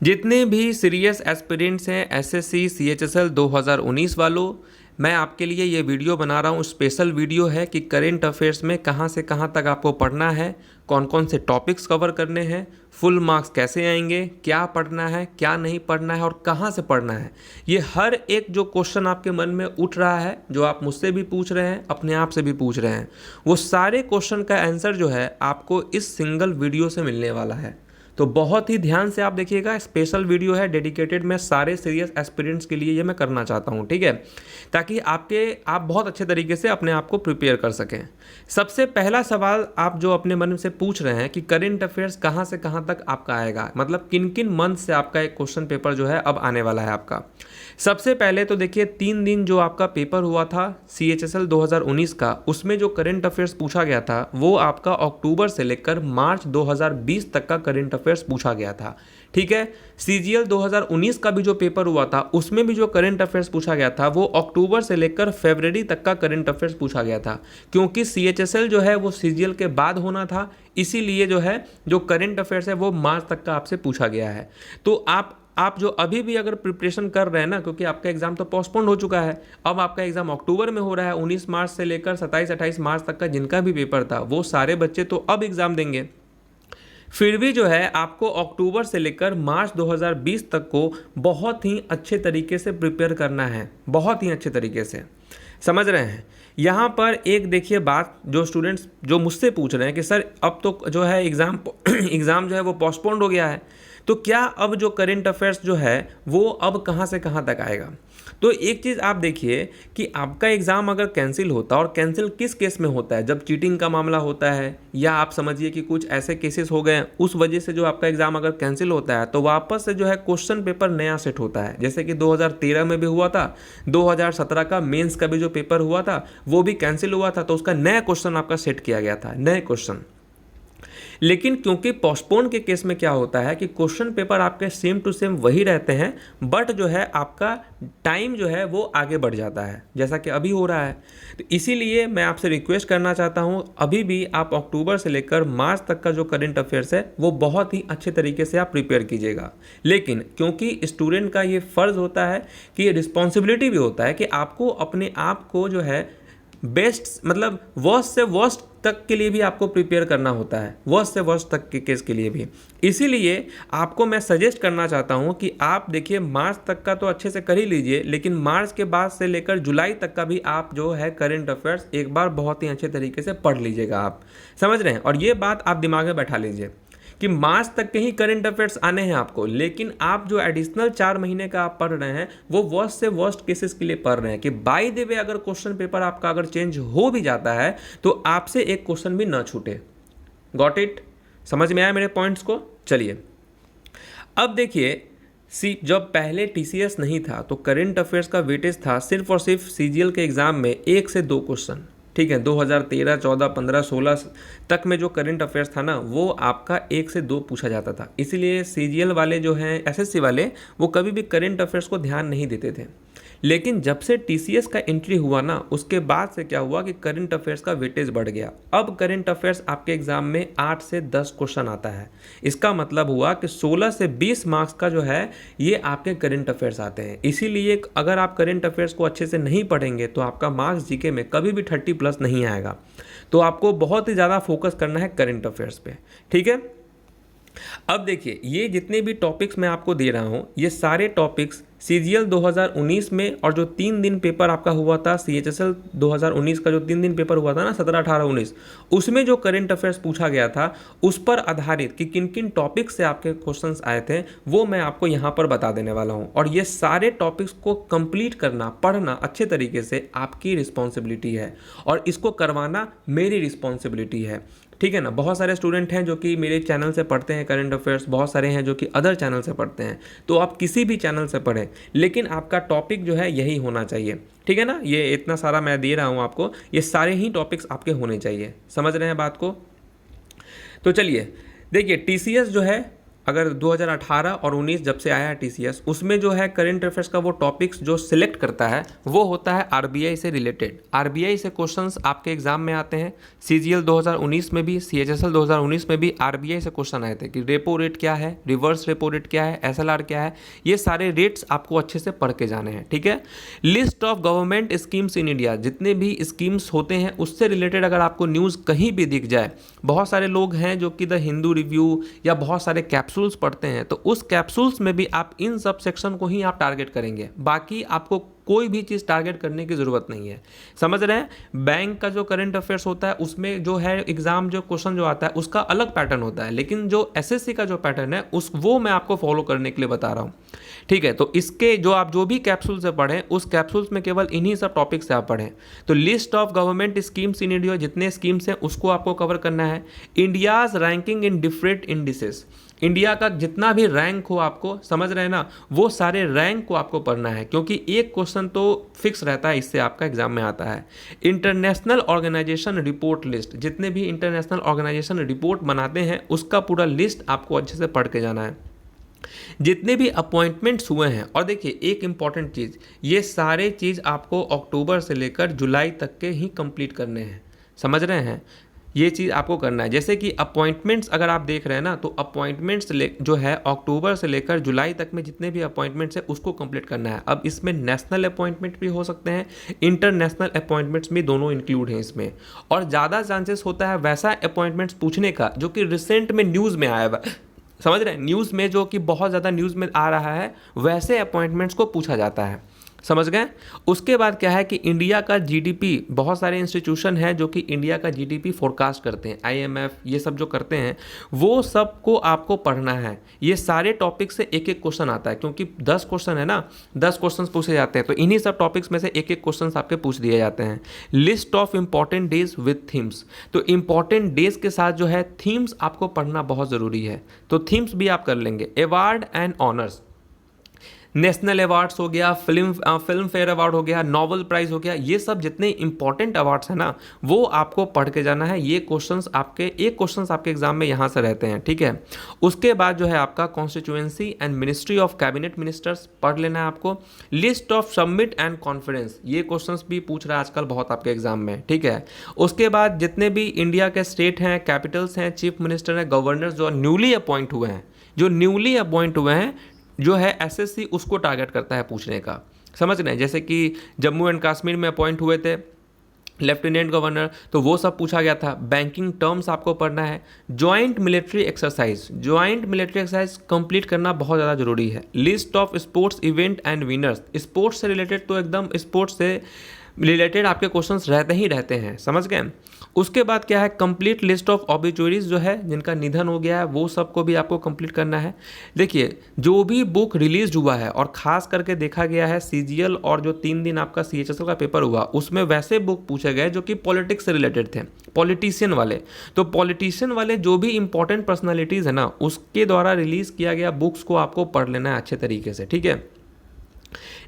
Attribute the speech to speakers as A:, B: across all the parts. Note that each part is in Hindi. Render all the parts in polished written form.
A: जितने भी सीरियस एस्पिरेंट्स हैं एसएससी सीएचएसएल 2019 वालों, मैं आपके लिए ये वीडियो बना रहा हूँ। स्पेशल वीडियो है कि करेंट अफेयर्स में कहाँ से कहाँ तक आपको पढ़ना है, कौन कौन से टॉपिक्स कवर करने हैं, फुल मार्क्स कैसे आएंगे, क्या पढ़ना है क्या नहीं पढ़ना है और कहाँ से पढ़ना है। ये हर एक जो क्वेश्चन आपके मन में उठ रहा है, जो आप मुझसे भी पूछ रहे हैं, अपने आप से भी पूछ रहे हैं, वो सारे क्वेश्चन का आंसर जो है आपको इस सिंगल वीडियो से मिलने वाला है। तो बहुत ही ध्यान से आप देखिएगा, स्पेशल वीडियो है डेडिकेटेड मैं सारे सीरियस एस्पिरेंट्स के लिए ये मैं करना चाहता हूँ, ठीक है, ताकि आप बहुत अच्छे तरीके से अपने आप को प्रिपेयर कर सकें। सबसे पहला सवाल आप जो अपने मन से पूछ रहे हैं कि करेंट अफेयर्स कहाँ से कहाँ तक आपका आएगा, मतलब किन किन मंथ से आपका एक क्वेश्चन पेपर जो है अब आने वाला है आपका। सबसे पहले तो देखिए 3 दिन जो आपका पेपर हुआ था CHSL 2019 का, उसमें जो करंट अफेयर्स पूछा गया था वो आपका अक्टूबर से लेकर मार्च 2020 तक का करंट अफेयर्स पूछा गया था, ठीक है। CGL 2019 का भी जो पेपर हुआ था उसमें भी जो करंट अफेयर्स पूछा गया था वो अक्टूबर से लेकर फरवरी तक का करंट अफेयर्स पूछा गया था, क्योंकि CHSL जो है वो CGL के बाद होना था, इसीलिए जो है जो करंट अफेयर्स है वो मार्च तक का आपसे पूछा गया है। तो आप जो अभी भी अगर प्रिपरेशन कर रहे हैं ना, क्योंकि आपका एग्जाम तो पोस्टपोन्ड हो चुका है, अब आपका एग्जाम अक्टूबर में हो रहा है, 19 मार्च से लेकर 27-28 मार्च तक का जिनका भी पेपर था वो सारे बच्चे तो अब एग्जाम देंगे। फिर भी जो है आपको अक्टूबर से लेकर मार्च 2020 तक को बहुत ही अच्छे तरीके से प्रिपेयर करना है, बहुत ही अच्छे तरीके से, समझ रहे हैं। यहाँ पर एक देखिए बात, जो स्टूडेंट्स जो मुझसे पूछ रहे हैं कि सर अब तो जो है एग्ज़ाम एग्ज़ाम जो है वो पोस्टपोन्ड हो गया है, तो क्या अब जो करेंट अफेयर्स जो है वो अब कहाँ से कहाँ तक आएगा। तो एक चीज़ आप देखिए कि आपका एग्ज़ाम अगर कैंसिल होता, और कैंसिल किस केस में होता है, जब चीटिंग का मामला होता है या आप समझिए कि कुछ ऐसे केसेस हो गए उस वजह से जो आपका एग्ज़ाम अगर कैंसिल होता है तो वापस से जो है क्वेश्चन पेपर नया सेट होता है। जैसे कि 2013 में भी हुआ था, 2017 का मेंस का भी जो पेपर हुआ था वो भी कैंसिल हुआ था, तो उसका नया क्वेश्चन आपका सेट किया गया था, नए क्वेश्चन। लेकिन क्योंकि पोस्टपोन के केस में क्या होता है कि क्वेश्चन पेपर आपके सेम टू सेम वही रहते हैं, बट जो है आपका टाइम जो है वो आगे बढ़ जाता है, जैसा कि अभी हो रहा है। तो इसीलिए मैं आपसे रिक्वेस्ट करना चाहता हूं, अभी भी आप अक्टूबर से लेकर मार्च तक का जो करंट अफेयर्स है वो बहुत ही अच्छे तरीके से आप प्रिपेयर कीजिएगा। लेकिन क्योंकि स्टूडेंट का ये फ़र्ज़ होता है कि ये रिस्पॉन्सिबिलिटी भी होता है कि आपको अपने आप को जो है बेस्ट, मतलब वर्स्ट से वर्स्ट तक के लिए भी आपको प्रिपेयर करना होता है, वर्स्ट से वर्स्ट तक के केस के लिए भी। इसीलिए आपको मैं सजेस्ट करना चाहता हूं कि आप देखिए मार्च तक का तो अच्छे से कर ही लीजिए, लेकिन मार्च के बाद से लेकर जुलाई तक का भी आप जो है करंट अफेयर्स एक बार बहुत ही अच्छे तरीके से पढ़ लीजिएगा, आप समझ रहे हैं। और ये बात आप दिमाग में बैठा लीजिए कि मार्च तक के ही करंट अफेयर्स आने हैं आपको, लेकिन आप जो एडिशनल 4 महीने का आप पढ़ रहे हैं वो वर्स्ट से वर्स्ट केसेस के लिए पढ़ रहे हैं कि बाय द वे अगर क्वेश्चन पेपर आपका अगर चेंज हो भी जाता है तो आपसे एक क्वेश्चन भी ना छूटे। गॉट इट, समझ में आया मेरे पॉइंट्स को। चलिए अब देखिए, जब पहले TCS नहीं था तो करंट अफेयर्स का वेटेज था सिर्फ और सिर्फ CGL के एग्जाम में 1 से 2 क्वेश्चन, ठीक है। 2013, 14, 15, 16 तक में जो करंट अफेयर्स था ना वो आपका 1 से 2 पूछा जाता था, इसीलिए CGL वाले जो हैं SSC वाले वो कभी भी करंट अफेयर्स को ध्यान नहीं देते थे। लेकिन जब से TCS का एंट्री हुआ ना उसके बाद से क्या हुआ कि करंट अफेयर्स का वेटेज बढ़ गया। अब करंट अफेयर्स आपके एग्जाम में 8 से 10 क्वेश्चन आता है, इसका मतलब हुआ कि 16 से 20 मार्क्स का जो है ये आपके करंट अफेयर्स आते हैं। इसीलिए अगर आप करंट अफेयर्स को अच्छे से नहीं पढ़ेंगे तो आपका मार्क्स जीके में कभी भी 30+ नहीं आएगा। तो आपको बहुत ही ज़्यादा फोकस करना है करंट अफेयर्स पे, ठीक है। अब देखिए ये जितने भी टॉपिक्स मैं आपको दे रहा हूँ ये सारे टॉपिक्स CGL 2019 में, और जो 3 दिन पेपर आपका हुआ था CHSL 2019 का जो 3 दिन पेपर हुआ था ना 17, 18, 19, उसमें जो करंट अफेयर्स पूछा गया था उस पर आधारित कि किन किन टॉपिक्स से आपके क्वेश्चंस आए थे वो मैं आपको यहाँ पर बता देने वाला हूँ। और ये सारे टॉपिक्स को कंप्लीट करना, पढ़ना अच्छे तरीके से आपकी रिस्पॉन्सिबिलिटी है और इसको करवाना मेरी रिस्पॉन्सिबिलिटी है, ठीक है ना। बहुत सारे स्टूडेंट हैं जो कि मेरे चैनल से पढ़ते हैं करंट अफेयर्स, बहुत सारे हैं जो कि अदर चैनल से पढ़ते हैं, तो आप किसी भी चैनल से पढ़ें लेकिन आपका टॉपिक जो है यही होना चाहिए, ठीक है ना। ये इतना सारा मैं दे रहा हूँ आपको, ये सारे ही टॉपिक्स आपके होने चाहिए, समझ रहे हैं बात को। तो चलिए देखिए TCS जो है अगर 2018 और 19 जब से आया है टीसीएस, उसमें जो है करंट अफेयर्स का वो टॉपिक्स जो सिलेक्ट करता है वो होता है आरबीआई से रिलेटेड। आरबीआई से क्वेश्चंस आपके एग्जाम में आते हैं। सीजीएल 2019 में भी, सीएचएसएल 2019 में भी आरबीआई से क्वेश्चन आए थे कि रेपो रेट क्या है, रिवर्स रेपो रेट क्या है, एसएलआर क्या है। ये सारे रेट्स आपको अच्छे से पढ़ के जाने हैं, ठीक है। List of government schemes in India, जितने भी स्कीम्स होते हैं उससे रिलेटेड अगर आपको न्यूज़ कहीं भी दिख जाए, बहुत सारे लोग हैं जो कि द हिंदू रिव्यू या बहुत सारे कैप्सूल्स पढ़ते हैं, तो उस कैप्सूल्स में भी आप इन सब सेक्शन को ही आप टारगेट करेंगे, बाकी आपको कोई भी चीज़ टारगेट करने की ज़रूरत नहीं है। समझ रहे हैं। बैंक का जो करंट अफेयर्स होता है उसमें जो है एग्जाम जो क्वेश्चन जो आता है उसका अलग पैटर्न होता है, लेकिन जो एसएससी का जो पैटर्न है वो मैं आपको फॉलो करने के लिए बता रहा हूँ, ठीक है। तो इसके जो आप जो भी कैप्सूल से पढ़ें उस कैप्सूल्स में केवल इन्हीं सब टॉपिक से आप पढ़ें। तो list of government schemes in India, जितने स्कीम्स हैं उसको आपको कवर करना है। India's ranking in different indices, India का जितना भी रैंक हो, आपको समझ रहे हैं ना, वो सारे रैंक को आपको पढ़ना है, क्योंकि एक क्वेश्चन तो फिक्स रहता है, इससे आपका एग्जाम में आता है। इंटरनेशनल ऑर्गेनाइजेशन रिपोर्ट लिस्ट, जितने भी इंटरनेशनल ऑर्गेनाइजेशन रिपोर्ट बनाते हैं उसका पूरा लिस्ट आपको अच्छे से पढ़ के जाना है। जितने भी अपॉइंटमेंट्स हुए हैं, और देखिए एक इंपॉर्टेंट चीज़, ये सारे चीज़ आपको अक्टूबर से लेकर जुलाई तक के ही कंप्लीट करने हैं, समझ रहे हैं। ये चीज़ आपको करना है। जैसे कि अपॉइंटमेंट्स अगर आप देख रहे हैं ना, तो अपॉइंटमेंट्स जो है अक्टूबर से लेकर जुलाई तक में जितने भी अपॉइंटमेंट्स है उसको कंप्लीट करना है। अब इसमें नेशनल अपॉइंटमेंट भी हो सकते हैं, इंटरनेशनल अपॉइंटमेंट्स भी दोनों इंक्लूड हैं इसमें, और ज़्यादा चांसेस होता है वैसा अपॉइंटमेंट्स पूछने का जो कि रिसेंट में न्यूज़ में आया हुआ, समझ रहे हैं, न्यूज़ में जो कि बहुत ज़्यादा न्यूज़ में आ रहा है वैसे अपॉइंटमेंट्स को पूछा जाता है, समझ गए। उसके बाद क्या है कि इंडिया का जीडीपी, बहुत सारे इंस्टीट्यूशन हैं जो कि इंडिया का जीडीपी फोरकास्ट करते हैं, आईएमएफ ये सब जो करते हैं, वो सब को आपको पढ़ना है। ये सारे टॉपिक से एक एक क्वेश्चन आता है, क्योंकि 10 क्वेश्चन है ना, 10 क्वेश्चन पूछे जाते हैं, तो इन्हीं सब टॉपिक्स में से एक एक क्वेश्चन आपके पूछ दिए जाते हैं। List of important days with themes, तो इंपॉर्टेंट डेज के साथ जो है थीम्स आपको पढ़ना बहुत ज़रूरी है, तो थीम्स भी आप कर लेंगे। Award and honours, national awards हो गया, फिल्म फेयर अवार्ड हो गया, नोबेल प्राइज़ हो गया, ये सब जितने इंपॉर्टेंट अवार्ड्स हैं ना वो आपको पढ़ के जाना है। ये क्वेश्चंस आपके एग्जाम में यहाँ से रहते हैं, ठीक है। उसके बाद जो है आपका constituency and ministry of cabinet ministers पढ़ लेना है आपको। List of summit and conference, ये क्वेश्चंस भी पूछ रहा है आजकल बहुत आपके एग्जाम में, ठीक है। उसके बाद जितने भी इंडिया के स्टेट हैं, कैपिटल्स हैं, चीफ मिनिस्टर हैं, गवर्नर्स जो न्यूली अपॉइंट हुए हैं, जो है एसएससी उसको टारगेट करता है पूछने का, समझ रहे हैं। जैसे कि जम्मू एंड कश्मीर में अपॉइंट हुए थे लेफ्टिनेंट गवर्नर, तो वो सब पूछा गया था। बैंकिंग टर्म्स आपको पढ़ना है। जॉइंट मिलिट्री एक्सरसाइज कंप्लीट करना बहुत ज़्यादा जरूरी है। List of sports event and winners, sports से रिलेटेड तो एकदम स्पोर्ट्स से रिलेटेड आपके क्वेश्चंस रहते ही रहते हैं, समझ गए। उसके बाद क्या है, कंप्लीट लिस्ट ऑफ ऑब्ituaries जो है जिनका निधन हो गया है वो सबको भी आपको कंप्लीट करना है। देखिए जो भी बुक रिलीज हुआ है, और ख़ास करके देखा गया है सीजीएल और जो 3 दिन आपका सीएचएसएल का पेपर हुआ उसमें वैसे बुक पूछे गए जो कि पॉलिटिक्स से रिलेटेड थे, पॉलिटिशियन वाले। तो पॉलिटिशियन वाले जो भी इंपॉर्टेंट पर्सनैलिटीज़ है ना उसके द्वारा रिलीज़ किया गया बुक्स को आपको पढ़ लेना है अच्छे तरीके से, ठीक है।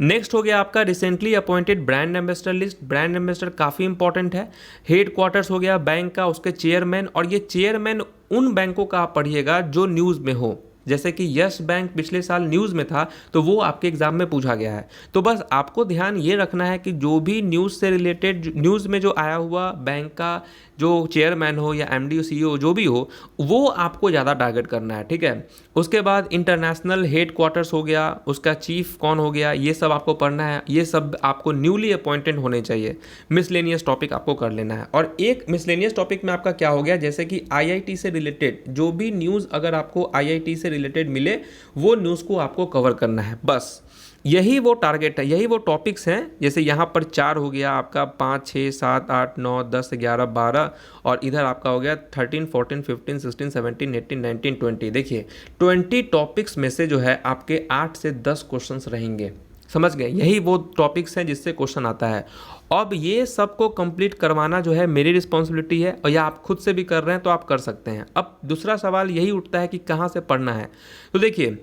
A: नेक्स्ट हो गया आपका recently appointed brand ambassador list. Brand ambassador काफ़ी इंपॉर्टेंट है। हेड क्वार्टर्स हो गया बैंक का, उसके चेयरमैन, और ये चेयरमैन उन बैंकों का आप पढ़िएगा जो न्यूज़ में हो। जैसे कि यस बैंक पिछले साल न्यूज़ में था तो वो आपके एग्जाम में पूछा गया है। तो बस आपको ध्यान ये रखना है कि जो भी न्यूज़ से रिलेटेड, न्यूज़ में जो आया हुआ बैंक का जो चेयरमैन हो या एमडी सीईओ जो भी हो, वो आपको ज़्यादा टारगेट करना है, ठीक है। उसके बाद इंटरनेशनल हेड क्वार्टर्स हो गया, उसका चीफ कौन हो गया, ये सब आपको पढ़ना है। ये सब आपको न्यूली अपॉइंटेड होने चाहिए। मिसलेनियस टॉपिक आपको कर लेना है। और एक मिसलेनियस टॉपिक में आपका क्या हो गया, जैसे कि आईआईटी से रिलेटेड जो भी न्यूज़ अगर आपको आईआईटी से रिलेटेड मिले वो न्यूज़ को आपको कवर करना है, बस यही वो टारगेट है, यही वो टॉपिक्स हैं। जैसे यहाँ पर 4 हो गया आपका, 5, 6, 7, 8, 9, 10, 11, 12, और इधर आपका हो गया 13, 14, 15, 16, 17, 18, 19, 20। देखिए 20 टॉपिक्स में से जो है आपके 8 से 10 क्वेश्चंस रहेंगे, समझ गए। यही वो टॉपिक्स हैं जिससे क्वेश्चन आता है। अब ये सबको कंप्लीट करवाना जो है मेरी रिस्पॉन्सिबिलिटी है, और या आप खुद से भी कर रहे हैं तो आप कर सकते हैं। अब दूसरा सवाल यही उठता है कि कहाँ से पढ़ना है। तो देखिए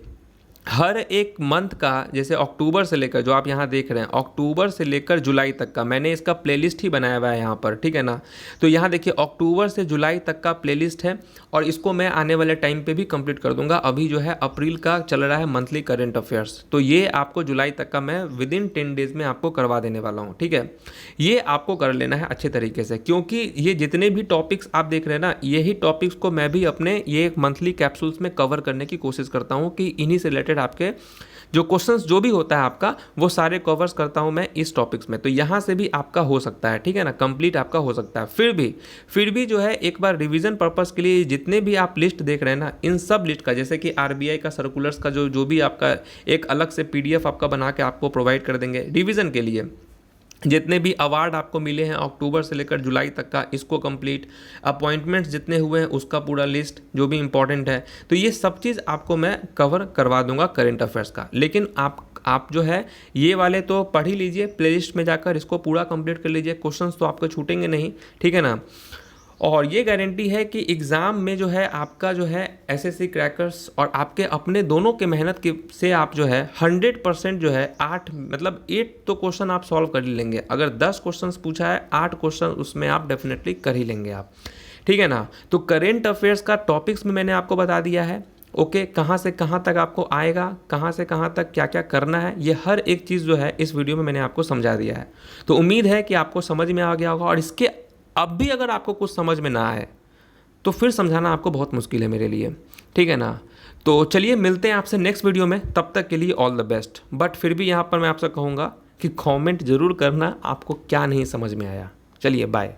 A: हर एक मंथ का, जैसे अक्टूबर से लेकर, जो आप यहाँ देख रहे हैं अक्टूबर से लेकर जुलाई तक का, मैंने इसका प्लेलिस्ट ही बनाया हुआ है यहाँ पर, ठीक है ना। तो यहाँ देखिए अक्टूबर से जुलाई तक का प्लेलिस्ट है और इसको मैं आने वाले टाइम पे भी कंप्लीट कर दूंगा। अभी जो है अप्रैल का चल रहा है मंथली करंट अफेयर्स, तो ये आपको जुलाई तक का मैं विद इन 10 डेज में आपको करवा देने वाला हूँ, ठीक है। ये आपको कर लेना है अच्छे तरीके से, क्योंकि ये जितने भी टॉपिक्स आप देख रहे हैं ना, यही टॉपिक्स को मैं भी अपने ये मंथली कैप्सूल्स में कवर करने की कोशिश करता हूँ कि इन्हीं से रिलेटेड आपके जो क्वेश्चंस जो भी होता है आपका, वो सारे कवर्स करता हूं मैं इस टॉपिक्स में। तो यहां से भी आपका हो सकता है, ठीक है ना, कंप्लीट आपका हो सकता है। फिर भी जो है एक बार रिवीजन पर्पस के लिए जितने भी आप लिस्ट देख रहे हैं ना, इन सब लिस्ट का, जैसे कि आरबीआई का सर्कुलर्स का जो भी आपका एक अलग से पीडीएफ आपका बना के आपको प्रोवाइड कर देंगे रिवीजन के लिए। जितने भी अवार्ड आपको मिले हैं अक्टूबर से लेकर जुलाई तक का, इसको कंप्लीट, अपॉइंटमेंट्स जितने हुए हैं उसका पूरा लिस्ट जो भी इंपॉर्टेंट है, तो ये सब चीज़ आपको मैं कवर करवा दूंगा करंट अफेयर्स का। लेकिन आप जो है ये वाले तो पढ़ ही लीजिए, प्लेलिस्ट में जाकर इसको पूरा कंप्लीट कर लीजिए, क्वेश्चंस तो आपको छूटेंगे नहीं, ठीक है ना। और ये गारंटी है कि एग्ज़ाम में जो है आपका जो है एसएससी क्रैकर्स और आपके अपने दोनों के मेहनत के से आप जो है 100% जो है 8 तो क्वेश्चन आप सॉल्व कर ही लेंगे। अगर 10 क्वेश्चन पूछा है, 8 क्वेश्चन उसमें आप डेफिनेटली कर ही लेंगे आप, ठीक है ना। तो करेंट अफेयर्स का टॉपिक्स में मैंने आपको बता दिया है, ओके, कहाँ से कहाँ तक आपको आएगा, कहाँ से कहाँ तक क्या क्या करना है, ये हर एक चीज़ जो है इस वीडियो में मैंने आपको समझा दिया है। तो उम्मीद है कि आपको समझ में आ गया होगा। और इसके अब भी अगर आपको कुछ समझ में ना आए तो फिर समझाना आपको बहुत मुश्किल है मेरे लिए, ठीक है ना। तो चलिए मिलते हैं आपसे नेक्स्ट वीडियो में, तब तक के लिए ऑल द बेस्ट। बट फिर भी यहाँ पर मैं आपसे कहूँगा कि कमेंट जरूर करना आपको क्या नहीं समझ में आया। चलिए बाय।